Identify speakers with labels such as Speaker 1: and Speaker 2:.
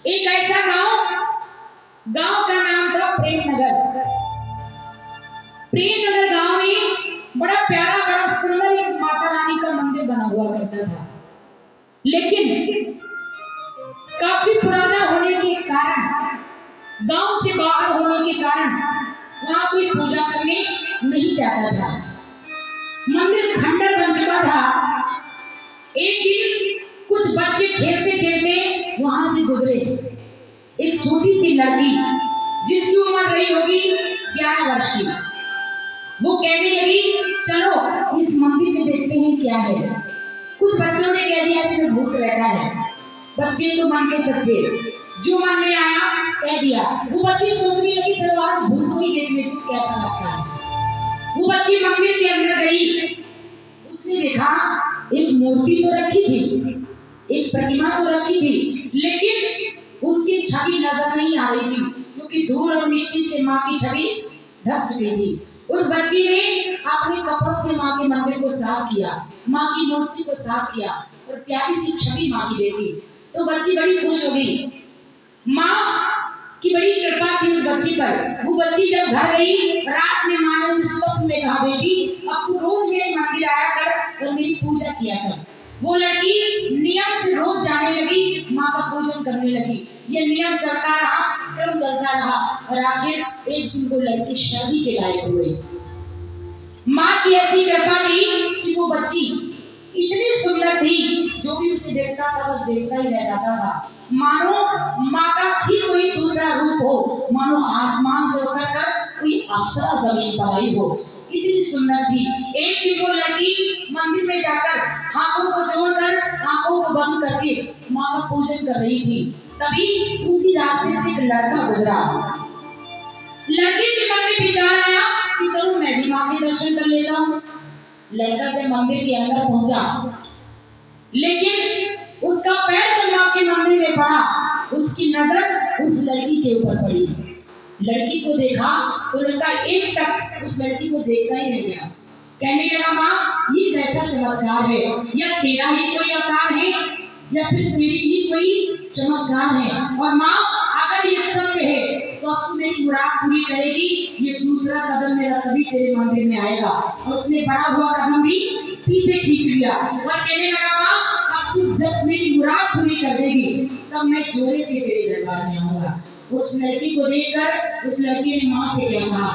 Speaker 1: एक ऐसा गांव का नाम था प्रेमनगर। प्रेमनगर गांव में बड़ा प्यारा बड़ा सुंदर एक माता रानी का मंदिर बना हुआ करता था, लेकिन काफी पुराना होने के कारण, गांव से बाहर होने के कारण वहां कोई पूजा करने नहीं जाता था। मंदिर खंडर बन चुका था। एक दिन कुछ बच्चे खेलते खेलते वहां से गुजरे। एक छोटी सी लड़की जिसकी उम्र रही होगी 11 वर्ष की, वो कहने लगी चलो इस मंदिर में देखते हैं क्या है। कुछ बच्चों ने कह दिया इसमें भूत रहता है। बच्चे तो मन के सच्चे, जो मन में आया कह दिया। वो बच्ची सोचने लगी चलो आज भूत को ही देख लेती कैसा लगता है। वो बच्ची मंदिर के अंदर गई। उसने देखा एक मूर्ति तो रखी थी, एक प्रतिमा तो रखी थी, लेकिन उसकी छवि नजर नहीं आ रही थी क्योंकि धूल और मिट्टी से माँ की छवि ढक चुकी थी। उस बच्ची ने अपने कपड़ों से माँ के मंदिर को साफ किया, माँ की मूर्ति को साफ किया और प्यारी सी छवि माँ की देखी तो बच्ची बड़ी खुश हो गई। माँ की बड़ी कृपा थी उस बच्ची पर। वो बच्ची जब घर गई, रात में माँ ने उसे स्वप्न में कहा बेटी अब तू रोज मेरे मंदिर आया कर और मेरी पूजा किया कर। वो लड़की नियम से रोज जाने लगी, माँ का पूजन करने लगी। ये नियम चलता रहा, क्रम चलता रहा और आखिर एक दिन वो लड़की शादी के लायक हो गई। माँ की ऐसी कृपा थी कि वो बच्ची इतनी सुंदर थी, जो भी उसे देखता था बस देखता ही रह जाता था, मानो माँ का ही कोई दूसरा रूप हो, मानो आसमान से उतर कर कोई अप्सरा जमीन पर आई हो, इतनी सुंदर थी। एक दिन वो लड़की मंदिर में जाकर हाथों को जोड़कर आंखों को बंद करके माँ का पूजन कर रही थी। तभी उसी रास्ते से एक लड़का गुजरा। लड़के के मन में विचार आया कि चलो मैं भी माँ के दर्शन कर लेता हूँ। लड़का से मंदिर के अंदर पहुंचा, लेकिन उसका पैर जब माँ के मंदिर में पड़ा, उसकी नजर उस लड़की के ऊपर पड़ी। लड़की को देखा तो लड़का एक टक उस लड़की को देखता ही रह गया। कहने लगा माँ ये कैसा चमत्कार है, या तेरा ही कोई अवतार है या फिर तेरी ही कोई चमत्कार है। और माँ अगर ये सत्य है तो अब तू मेरी मुराद पूरी करेगी। ये दूसरा कदम मेरा कभी तेरे मंदिर में आएगा। और उसने बड़ा हुआ कदम भी पीछे खींच लिया और कहने लगा माँ अब तू जब मेरी मुराद पूरी कर देगी तब मैं जोरे से तेरे दरबार में आऊंगा। उस लड़की को देखकर उस लड़की ने माँ से कहा